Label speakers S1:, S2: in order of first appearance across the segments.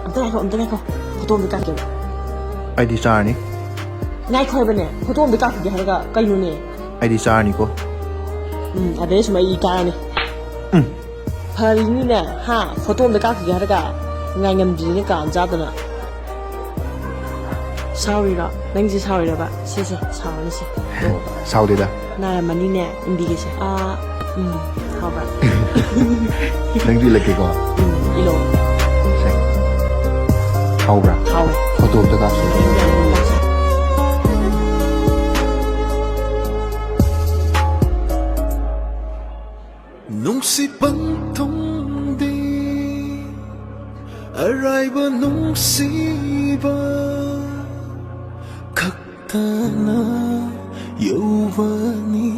S1: ꯑꯝꯇ ꯉꯥꯏꯈꯣ ꯐꯣꯇꯣ ꯑꯝꯇ ꯀꯥꯞꯀꯦꯕ
S2: ꯑꯩꯗꯤ ꯆꯥꯔꯅꯤ
S1: ꯉꯥꯏꯈꯣ ꯍꯥꯏꯕꯅꯦ ꯐꯣꯇꯣ ꯑꯝꯇ ꯀꯥꯞꯈꯤꯒꯦ ꯍꯥꯏꯔꯒ ꯀꯩꯅꯣꯅꯦ
S2: ꯑꯩꯗꯤ ꯆꯥꯔꯅꯤꯀꯣ
S1: ꯑꯗꯩ ꯁꯨꯝ ꯑꯩ ꯀꯥꯔꯅꯤ ꯐꯔꯤꯅꯤꯅꯦ ꯍꯥ ꯐꯣꯇꯣ ꯑꯝꯇ ꯀꯥꯞꯈꯤꯒꯦ ꯍꯥꯏꯔꯒ ꯉꯥꯏꯉꯝꯗ꯭ꯔꯤꯅꯦ ꯀꯥꯝ ꯆꯥꯗꯅ ꯁꯥꯎꯔꯤꯔꯣ ꯅꯪꯁꯦ ꯁꯥꯎꯔꯤꯔꯕ ꯁꯤꯁꯦ ꯁꯥꯎꯔꯅꯤ ꯁꯤ
S2: ꯁꯥꯎꯗꯦꯗ
S1: ꯅꯥꯔꯝꯃꯅꯤꯅꯦ ꯏꯟꯕꯤꯒꯦꯁꯦ ꯍꯥꯎꯕ꯭ꯔꯥ
S2: ꯅꯪꯁꯨ 이ꯜꯂꯛꯀꯦꯀꯣ
S1: 이로
S2: ꯍꯥꯎꯕ꯭ꯔꯥ
S1: 하오에
S2: ꯐꯣꯇꯣ ꯑꯝꯇ ꯀꯥꯞꯁꯤ
S3: ꯅꯨꯡꯁꯤꯠ ꯄꯟꯊꯨꯡꯗꯤ ꯑꯔꯥꯏꯕ ꯅꯨꯡꯁꯤꯕ ꯈꯛꯇꯅ ꯌꯧꯕꯅꯤ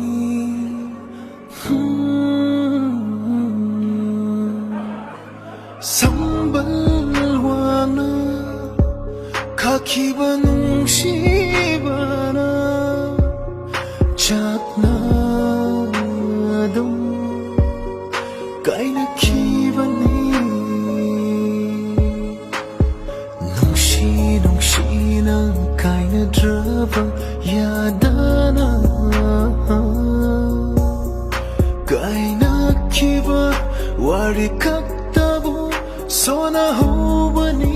S3: ꯁꯝꯕꯜ ꯋꯥꯡꯅ ꯈꯥꯛꯈꯤꯕ ꯅꯨꯡꯁꯤꯕꯅ ꯆꯥꯛꯅ ꯑꯗꯨꯝ ꯀꯥꯏꯅꯈꯤꯕꯅꯤ ꯅꯨꯡꯁꯤꯅ ꯀꯥꯏꯅꯗ꯭ꯔꯕ ꯌꯥꯗꯅ ꯀꯥꯏꯅꯈꯤꯕ ꯋꯥꯔꯤ ꯈꯛꯇꯕꯨ ꯁꯣꯟꯅꯍꯧꯕꯅꯤ